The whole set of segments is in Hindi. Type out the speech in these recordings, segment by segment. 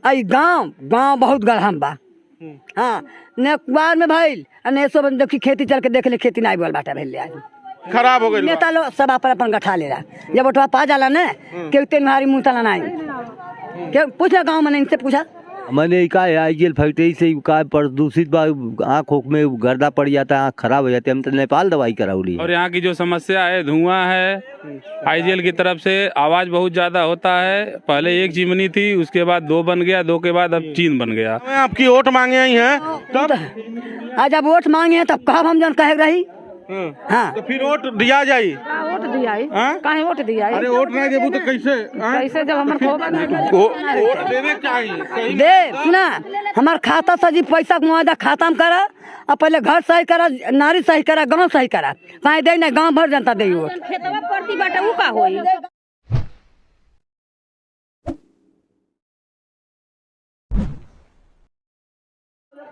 आई गाँव गाँव बहुत गढ़म बा। हाँ न कुआर में भइल ने सो देखी खेती चल के देख ले खेती नहीं बोल बाटा भइल आज खराब हो गई। नेता लोग सब अपन गठा ले रहा जब उठवा पा जाला न के तेनहारी मुँह तला नहीं के पूछा गाँव में इनसे पूछा मैंने का आईजीएल फैक्ट्री से का प्रदूषित आँख में गर्दा पड़ जाता है, आँख खराब हो जाती है। हम तो नेपाल दवाई कराउली। और यहाँ की जो समस्या है धुआं है, आईजीएल की तरफ से आवाज बहुत ज्यादा होता है। पहले एक चिमनी थी, उसके बाद 2 बन गया, 2 के बाद अब 3 बन गया। आपकी वोट मांगे आई हैं तब आज जब वोट मांगे हैं तब कब हम जन कहे रही। हाँ तो फिर वोट दिया जाये। वोट दिया काहे वोट दिया। अरे वोट नहीं देबू तो कैसे कैसे जब हमारे वोट देने चाहिए दे सुना हमार खाता सजी पैसा मुआवजा खाता में करा और पहले घर सही करा, नारी सही करा, गाँव सही करा। कहीं दे ना गाँव भर जनता दे वोट खेतवा पड़ती बाटे ऊ का होई।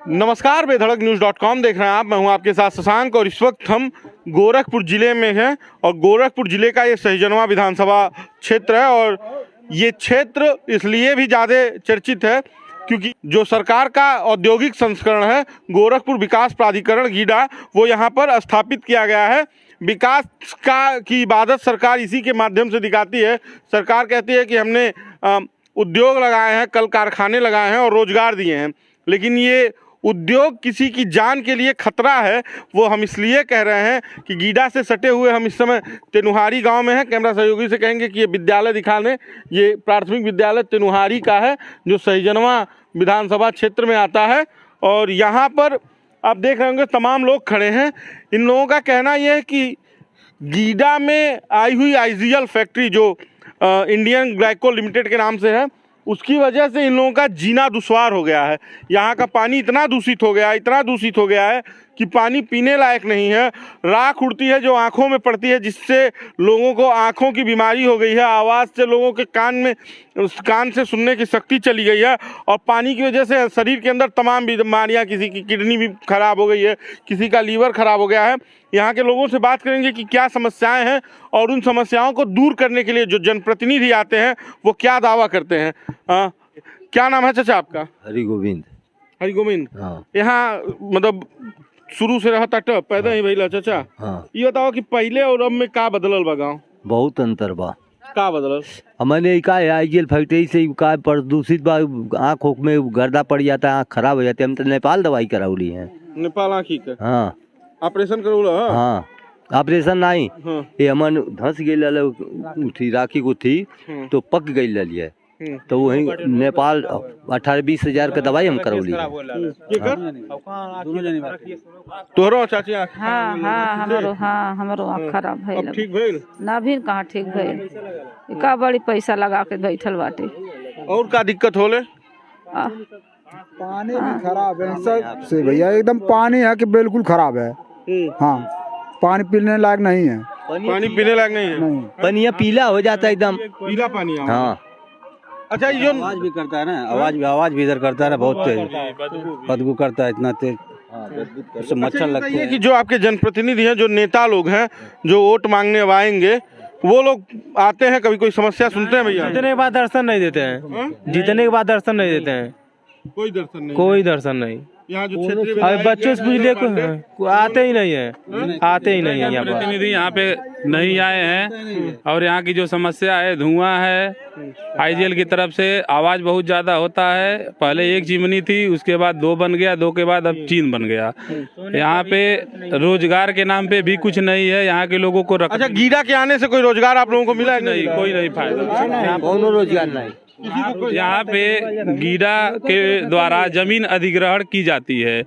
नमस्कार, बेधड़क न्यूज़.com देख रहे हैं आप। मैं हूं आपके साथ शशांक और इस वक्त हम गोरखपुर जिले में हैं और गोरखपुर जिले का ये सहीजनवा विधानसभा क्षेत्र है। और ये क्षेत्र इसलिए भी ज़्यादा चर्चित है क्योंकि जो सरकार का औद्योगिक संस्करण है गोरखपुर विकास प्राधिकरण गीडा, वो यहाँ पर स्थापित किया गया है। विकास की इबादत सरकार इसी के माध्यम से दिखाती है। सरकार कहती है कि हमने उद्योग लगाए हैं, कल कारखाने लगाए हैं और रोजगार दिए हैं, लेकिन ये उद्योग किसी की जान के लिए खतरा है। वो हम इसलिए कह रहे हैं कि गीडा से सटे हुए हम इस समय तेनुहारी गांव में हैं। कैमरा सहयोगी से कहेंगे कि ये विद्यालय दिखाने, ये प्राथमिक विद्यालय तेनुहारी का है जो सहीजनवा विधानसभा क्षेत्र में आता है। और यहाँ पर आप देख रहे होंगे तमाम लोग खड़े हैं। इन लोगों का कहना यह है कि गीडा में आई हुई आईजीएल फैक्ट्री जो इंडियन ग्लाइको लिमिटेड के नाम से है, उसकी वजह से इन लोगों का जीना दुश्वार हो गया है। यहाँ का पानी इतना दूषित हो गया है कि पानी पीने लायक नहीं है। राख उड़ती है जो आँखों में पड़ती है, जिससे लोगों को आँखों की बीमारी हो गई है। आवाज़ से लोगों के कान से सुनने की शक्ति चली गई है। और पानी की वजह से शरीर के अंदर तमाम बीमारियाँ, किसी की किडनी भी खराब हो गई है, किसी का लीवर खराब हो गया है। यहाँ के लोगों से बात करेंगे कि क्या समस्याएं हैं और उन समस्याओं को दूर करने के लिए जो जनप्रतिनिधि आते हैं वो क्या दावा करते हैं। क्या नाम है चाचा आपका? हरि गोविंद। हाँ। यहाँ मतलब शुरू से रहता टप पैदा ही भइला चाचा। हाँ। ये बताओ कि पहले और अब में का बदलल बा गाँव? बहुत अंतर बा। का बदलल? मैंने का आईजीएल फैक्ट्री से का प्रदूषित आँख में गर्दा पड़ जाता है, आँख खराब हो जाती है। हम तो नेपाल दवाई कराउली है। नेपाल आँखी का? हाँ। ऑपरेशन करूला? हाँ ऑपरेशन नहीं। हाँ। ये हमन धंस गई राखी को थी तो पक गई ललिए, तो वही नेपाल 18-20 हजार का दवाई हम करौली। तोहरो चाची? हाँ हमारो आँख खराब भइल। ठीक भइल ना भी कहाँ ठीक भइल, का बड़ी पैसा लगा के बैठल बाटे। और का दिक्कत होले? पानी भी खराब है सब से भैया, एकदम पानी है कि बिल्कुल खराब है। हाँ पानी पीने लायक नहीं है। पानी पीने लायक नहीं है। पानी पीला हो जाता है एकदम, पीला पानी। हाँ। अच्छा ये आवाज भी करता है ना, आवाज भी इधर करता है ना, बहुत तेज बदबू करता है, इतना तेज उससे मच्छर लगते हैं। कि जो आपके जनप्रतिनिधि हैं, जो नेता लोग हैं, जो वोट मांगने आएंगे, वो लोग आते हैं, कभी कोई समस्या सुनते हैं भैया? जीतने के बाद दर्शन नहीं देते हैं। जीतने के बाद दर्शन नहीं देते हैं। कोई दर्शन नहीं। यहाँ जो बच्चों से पूछ ले, आते ही नहीं है, यहाँ पर प्रतिनिधि यहाँ पे नहीं आए हैं। और यहाँ की जो समस्या है धुआं है, आईजीएल की तरफ से आवाज बहुत ज्यादा होता है। पहले एक चिमनी थी, उसके बाद 2 बन गया, 2 के बाद अब 3 बन गया। यहाँ पे रोजगार के नाम पे भी कुछ नहीं है। यहाँ के लोगों को अच्छा, गीडा के आने से कोई रोजगार आप लोगों को मिला? नहीं, कोई नहीं फायदा, कोनो रोजगार नहीं। यहाँ पे गीडा के द्वारा जमीन अधिग्रहण की जाती है,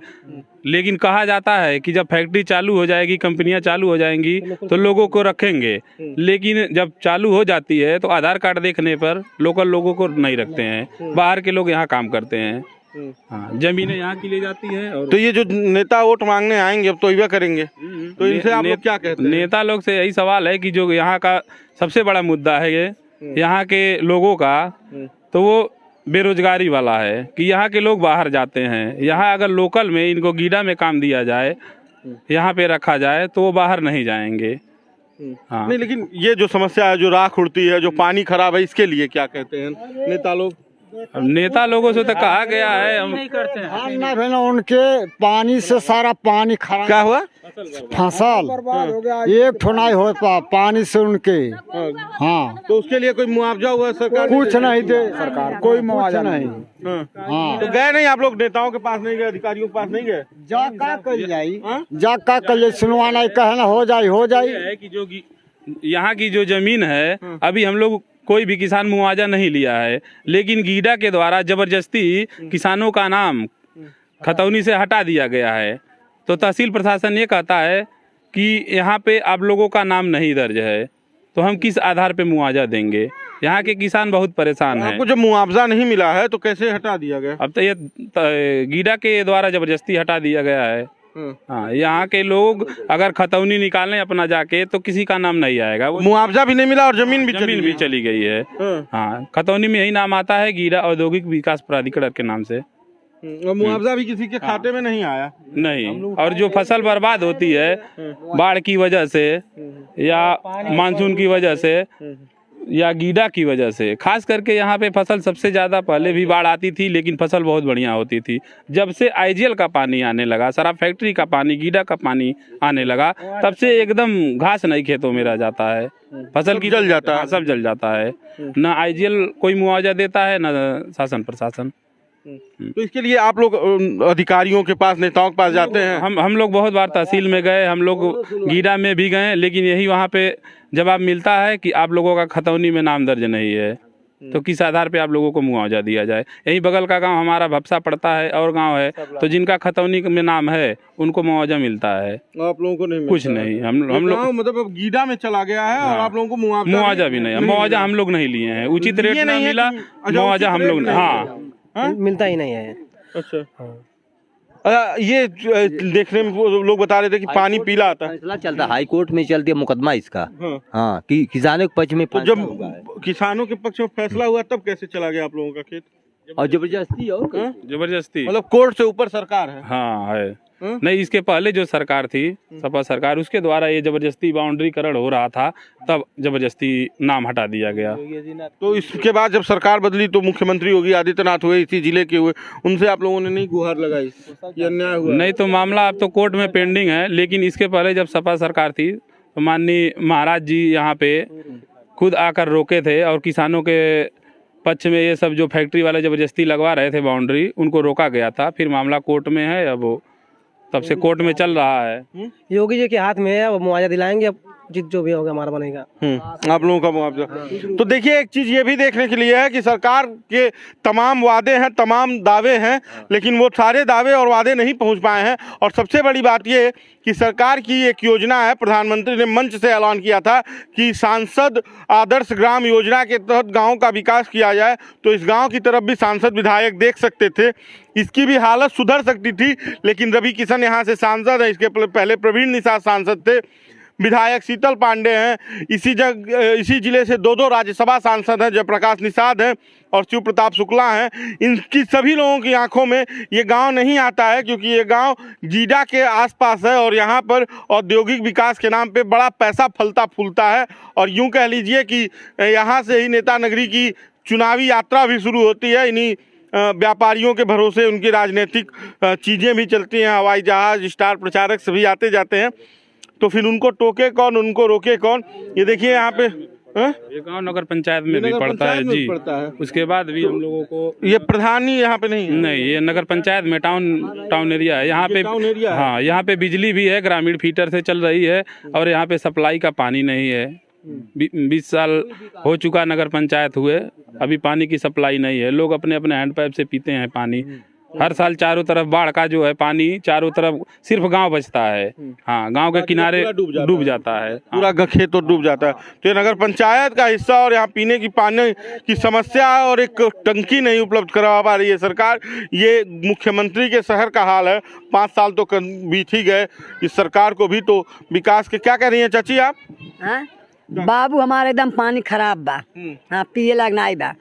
लेकिन कहा जाता है कि जब फैक्ट्री चालू हो जाएगी, कंपनियां चालू हो जाएंगी तो लोगों को रखेंगे, लेकिन जब चालू हो जाती है तो आधार कार्ड देखने पर लोकल लोगों को नहीं रखते हैं, बाहर के लोग यहाँ काम करते हैं। हाँ, जमीनें यहाँ की ले जाती है। और तो ये जो नेता वोट मांगने आएंगे अब तो ये करेंगे, तो इनसे आप लोग क्या कहते हैं? नेता लोग से यही सवाल है कि जो यहाँ का सबसे बड़ा मुद्दा है ये यहाँ के लोगों का, तो वो बेरोजगारी वाला है कि यहाँ के लोग बाहर जाते हैं। यहाँ अगर लोकल में इनको गीडा में काम दिया जाए, यहाँ पे रखा जाए, तो वो बाहर नहीं जाएंगे। हाँ। नहीं, लेकिन ये जो समस्या है, जो राख उड़ती है, जो पानी खराब है, इसके लिए क्या कहते हैं नेता लोग? अब नेता लोगों से तो कहा गया है हम ना भेल उनके पानी से सारा पानी खराब क्या हुआ? फसल एक ठोनाई हो पानी से उनके। हाँ, तो उसके लिए कोई मुआवजा हुआ सरकार ने? कुछ नहीं दे सरकार, कोई मुआवजा नहीं। हाँ। तो गए नहीं आप लोग, नेताओं के पास नहीं गए, अधिकारियों के पास नहीं गए? जा का कर जाई, जा का कर जाई, सुनवा नहीं कहना हो जाई है कि जो यहाँ की जो जमीन है अभी हम लोग कोई भी किसान मुआवजा नहीं लिया है, लेकिन गीडा के द्वारा जबरदस्ती किसानों का नाम खतौनी से हटा दिया गया है। तो तहसील प्रशासन ये कहता है कि यहाँ पे आप लोगों का नाम नहीं दर्ज है, तो हम किस आधार पे मुआवजा देंगे? यहाँ के किसान बहुत परेशान हैं। आपको जब मुआवजा नहीं मिला है तो कैसे हटा दिया गया? अब तो ये गीडा के द्वारा जबरदस्ती हटा दिया गया है। हाँ, यहाँ के लोग अगर खतौनी निकालें अपना जाके तो किसी का नाम नहीं आएगा। वो मुआवजा भी नहीं मिला और जमीन भी चली गई है। हाँ, खतौनी में यही नाम आता है, गीडा औद्योगिक विकास प्राधिकरण के नाम से। और मुआवजा भी किसी के खाते में नहीं आया? नहीं। और जो फसल बर्बाद होती है बाढ़ की वजह से या मानसून की वजह से या गीडा की वजह से, खास करके यहाँ पे फसल सबसे ज़्यादा, पहले भी बाढ़ आती थी लेकिन फसल बहुत बढ़िया होती थी। जब से आईजीएल का पानी आने लगा, शराब फैक्ट्री का पानी, गीडा का पानी आने लगा, तब से एकदम घास नहीं खेतों में रह जाता है, फसल की जल जाता है, सब जल जाता है। न आईजीएल कोई मुआवजा देता है न शासन प्रशासन। तो इसके लिए आप लोग अधिकारियों के पास, नेताओं के पास जाते हैं? हम लोग बहुत बार तहसील में गए, हम लोग गीडा में भी गए, लेकिन यही वहाँ पे जवाब मिलता है कि आप लोगों का खतौनी में नाम दर्ज नहीं है, तो किस आधार पे आप लोगों को मुआवजा दिया जाए? यही बगल का गांव हमारा भपसा पड़ता है और गांव है, तो जिनका खतौनी में नाम है उनको मुआवजा मिलता है, आप लोगों को नहीं? कुछ नहीं। हम लोग मतलब अब गीडा में चला गया है और आप लोगों को मुआवजा भी नहीं, मुआवजा हम लोग नहीं लिए हैं, उचित रेट नहीं मिला, मुआवजा हम लोग मिलता ही नहीं है। अच्छा, ये देखने में लोग बता रहे थे कि पानी पीला आता है। फैसला चलता है, हाई कोर्ट में चलती है मुकदमा इसका। हाँ, कि किसानों के पक्ष में। तो जब किसानों के पक्ष में फैसला हुआ तब कैसे चला गया आप लोगों का खेत? और जबरदस्ती, और जबरदस्ती, मतलब कोर्ट से ऊपर सरकार है? हाँ है। नहीं, इसके पहले जो सरकार थी, सपा सरकार, उसके द्वारा ये जबरदस्ती बाउंड्रीकरण हो रहा था, तब जबरदस्ती नाम हटा दिया गया। तो इसके बाद जब सरकार बदली तो मुख्यमंत्री योगी आदित्यनाथ हुए, इसी जिले के हुए, उनसे आप लोगों ने नहीं गुहार लगाई? ये अन्याय हुआ? नहीं, तो मामला अब तो कोर्ट में पेंडिंग है, लेकिन इसके पहले जब सपा सरकार थी तो माननीय महाराज जी यहाँ पे खुद आकर रोके थे और किसानों के पक्ष में ये सब जो फैक्ट्री वाले जबरदस्ती लगवा रहे थे बाउंड्री, उनको रोका गया था। फिर मामला कोर्ट में है, अब तब से कोर्ट में चल रहा है। योगी जी के हाथ में है, अब मुआवजा दिलाएंगे, अब जो भी होगा हमारा बनेगा। आप लोगों का मुआवजा। तो देखिए, एक चीज ये भी देखने के लिए है कि सरकार के तमाम वादे हैं, तमाम दावे हैं, लेकिन वो सारे दावे और वादे नहीं पहुंच पाए हैं। और सबसे बड़ी बात ये है कि सरकार की एक योजना है, प्रधानमंत्री ने मंच से ऐलान किया था कि सांसद आदर्श ग्राम योजना के तहत गाँव का विकास किया जाए, तो इस गाँव की तरफ भी सांसद विधायक देख सकते थे, इसकी भी हालत सुधर सकती थी। लेकिन रवि किशन यहाँ से सांसद है, इसके पहले प्रवीण निषाद सांसद थे, विधायक शीतल पांडे हैं, इसी जिले से दो राज्यसभा सांसद हैं, जयप्रकाश निषाद हैं और शिव प्रताप शुक्ला हैं। इनकी सभी लोगों की आंखों में ये गांव नहीं आता है, क्योंकि ये गांव गीडा के आसपास है और यहाँ पर औद्योगिक विकास के नाम पे बड़ा पैसा फलता फूलता है। और यूँ कह लीजिए कि यहाँ से ही नेता नगरी की चुनावी यात्रा भी शुरू होती है, इन्हीं व्यापारियों के भरोसे उनकी राजनीतिक चीज़ें भी चलती हैं, हवाई जहाज, स्टार प्रचारक सभी आते जाते हैं, तो फिर उनको टोके कौन, उनको रोके कौन? ये देखिए यहाँ पे ये गांव नगर पंचायत में भी पड़ता है जी, उसके बाद भी हम लोगों को ये प्रधान ही यहाँ पे नहीं है? नहीं, ये नगर पंचायत में टाउन एरिया है यहाँ पे। हाँ, यहाँ पे बिजली भी है, ग्रामीण फीडर से चल रही है, और यहाँ पे सप्लाई का पानी नहीं है। 20 साल हो चुका नगर पंचायत हुए, अभी पानी की सप्लाई नहीं है। लोग अपने अपने हैंडपाइप से पीते हैं पानी। हर साल चारों तरफ बाढ़ का जो है पानी, चारों तरफ सिर्फ गांव बचता है। हाँ, गांव के किनारे डूब जाता है, पूरा खेत तो डूब जाता है। तो ये नगर पंचायत का हिस्सा और यहाँ पीने की पानी की समस्या है और एक टंकी नहीं उपलब्ध करवा पा रही है सरकार। ये मुख्यमंत्री के शहर का हाल है। 5 साल तो बीत ही गए, इस सरकार को भी तो विकास के। क्या कह रही हैं चाची आप? बाबू हमारे एकदम पानी खराब बा, हाँ, पिए लाग नहीं बा।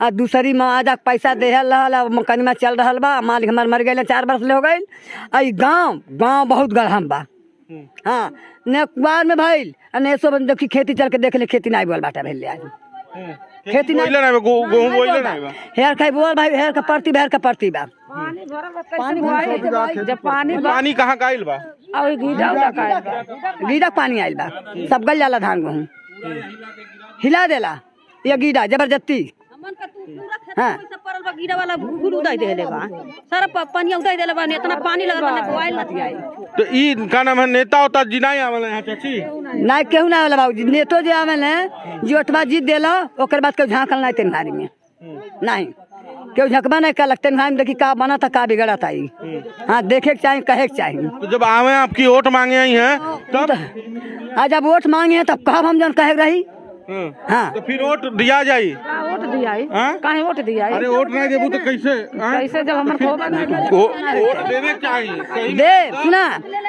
और दूसरी मुआवजा पैसा दे रहा, मकदमा चल रहा बा, मालिक हमारे मर गए, 4 वर्ष ले हो गए। और गाँव बहुत गढ़म बा, हाँ, न कुआर में भइल, न सो देखी खेती चल के देख ले, खेती नहीं बोल बाटा भैल आज। खेती नहीं बोइले नहीं गेहूं बोइले नहीं बा हेर खाई बोल भाई हेर का परती बा जब पानी पानी कहाँ का आइल बा और गीदा उदा का आइल बा। गीदा पानी आइल बा सब गल जाला धान गेहूं हिला देला ये गीदा जबरदस्ती हाँ गीड़ा वाला फूल उदाई देले बा सारा पानी उदाई देले बा इतना पानी लगल बा बोआइल नहीं आई तो ई का नाम है नेता होता जी नहीं आवल यहाँ चाची नहीं केहू ना वाला बाबूजी नेतो जे आवे ने जोटवा जीत देला ओकर बाद केहू झांकल नहीं तेनहारी में नहीं केहू झकबा नहीं कर तेनहारी में देखी का बना था का बिगड़ा था ई हाँ देखे के चाहिए कहे के चाहिए। तो जब आवे आपकी वोट मांगे आई हैं तब आज जब वोट मांगे हैं तब कहब हम जन कहे रही हाँ तो फिर वोट दिया जाई वोट दिया काहे वोट दिया अरे वोट नहीं देबू तो कैसे कैसे जब हमर वोट देवे चाहिए दे सुना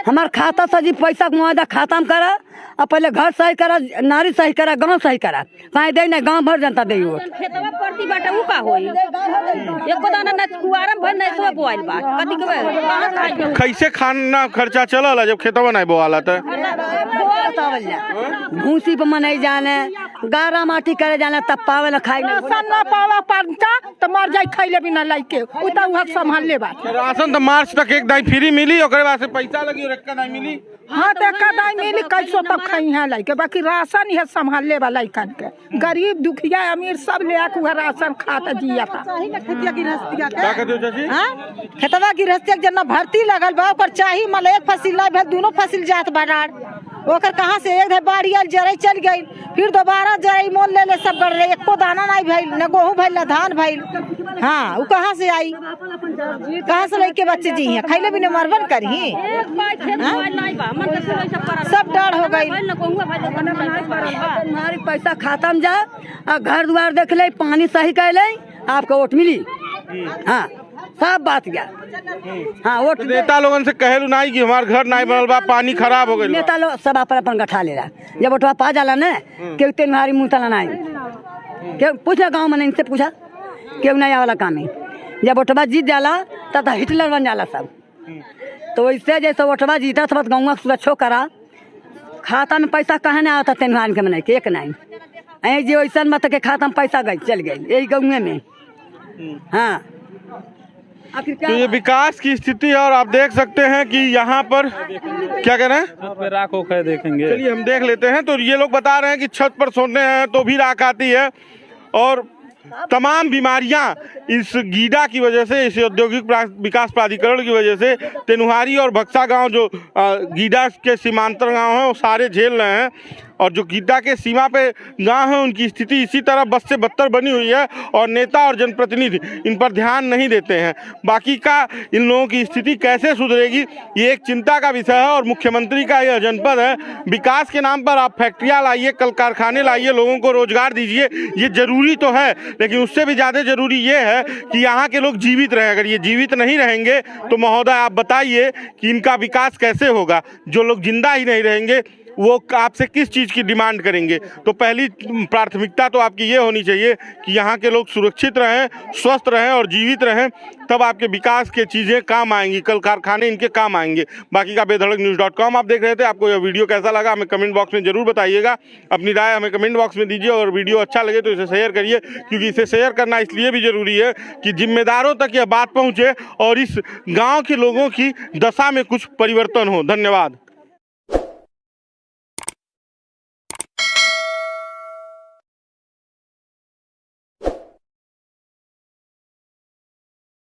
हमार खाता से जी पैसा मुआवजा खाता में करा और पहले घर सही करा नारी सही करा गाँव सही करा कहीं दे नहीं गाँव भर जनता दे वोट खेतवा पड़ती बाटे ऊ का होई एको दाना न कुआरम भर नहीं सब बोआइल बा कथि के कहां खाई कैसे खाना खर्चा चलल जब खेतवा नहीं बोआला तो भूसी पे मनाई जाने गारा माटी करे जाने तब पावे न खाई राशन ना पावा पड़ता तो मर जाई खइले बिना लाइके उता उहा संभाल ले बा। राशन तो मार्च तक एक दाई फ्री मिली ओकरे बाद से पैसा लगी और एक नहीं मिली हाँ तो एक दाई मिली कैसो तक खाई है लाइके बाकी राशन ही संभाल ले बा लाइकन के गरीब दुखिया अमीर सब ले आके वह राशन खाता जिया था। क्या कहते हो चाची खेतवा गृहस्थी के जना भर्ती लगल बा पर चाही मल एक फसिल नहीं भेल दोनों फसिल जात बाजार ओकर कहाँ से एक है बाढ़ आयल जरई चल गई फिर दोबारा जरई मोल ले सब गड़ रहे एको दाना नहीं भइल न गेहूं भइल न धान भइल। हाँ वो कहाँ से आई कहाँ से लेके बच्चे जी हैं खैले भी न मरबन करही सब डर हो गई हमारी पैसा खाता में जा और घर द्वार देख ले पानी सही कर ले आपको वोट मिली। हाँ सब बात गया हाँ वोट नेता लोगन से कहलू नहीं कि हमार घर नहीं बनल बा पानी खराब हो गइल नेता लोग सब अपन गठा ले रहा जब वोटवा पा जाला ना केहू तेनहारी मुँह तला नहीं केहू पूछा गाँव में इनसे पूछा केहू नहीं आवाला काम है जब वोटवा जीत जाला तब हिटलर बन जाला सब। तो वैसे जैसे वोटवा जीता था गाँव सुरक्षो करा खाता में पैसा कहाँ नहीं आता तेनहारी के मनाई के एक नहीं ऐ जो वैसा मत के खाता में पैसा गई चल गई यही गाँव में। हाँ तो ये विकास की स्थिति है और आप देख सकते हैं कि यहाँ पर क्या कह रहे हैं राख होकर देखेंगे। चलिए हम देख लेते हैं। तो ये लोग बता रहे हैं कि छत पर सोते हैं तो भी राख आती है और तमाम बीमारियां इस गीडा की वजह से इस औद्योगिक विकास प्राधिकरण की वजह से तेनुहारी और बक्सा गांव जो गीडा के सीमांतर गांव हैं वो सारे झेल रहे हैं और जो गीडा के सीमा पे गांव है उनकी स्थिति इसी तरह बद से बदतर बनी हुई है और नेता और जनप्रतिनिधि इन पर ध्यान नहीं देते हैं। बाकी का इन लोगों की स्थिति कैसे सुधरेगी ये एक चिंता का विषय है और मुख्यमंत्री का यह जनपद है। विकास के नाम पर आप फैक्ट्रियाँ लाइए कल कारखाने लाइए लोगों को रोजगार दीजिए ये जरूरी तो है लेकिन उससे भी ज़्यादा जरूरी ये है कि यहाँ के लोग जीवित रहें। अगर ये जीवित नहीं रहेंगे तो महोदय आप बताइए कि इनका विकास कैसे होगा। जो लोग जिंदा ही नहीं रहेंगे वो आपसे किस चीज़ की डिमांड करेंगे। तो पहली प्राथमिकता तो आपकी ये होनी चाहिए कि यहाँ के लोग सुरक्षित रहें स्वस्थ रहें और जीवित रहें तब आपके विकास के चीज़ें काम आएंगी कल कारखाने इनके काम आएंगे। बाकी का बेधड़क-न्यूज़.com आप देख रहे थे। आपको यह वीडियो कैसा लगा हमें कमेंट बॉक्स में ज़रूर बताइएगा। अपनी राय हमें कमेंट बॉक्स में दीजिए और वीडियो अच्छा लगे तो इसे शेयर करिए क्योंकि इसे शेयर करना इसलिए भी ज़रूरी है कि जिम्मेदारों तक यह बात पहुँचे और इस गाँव के लोगों की दशा में कुछ परिवर्तन हो। धन्यवाद।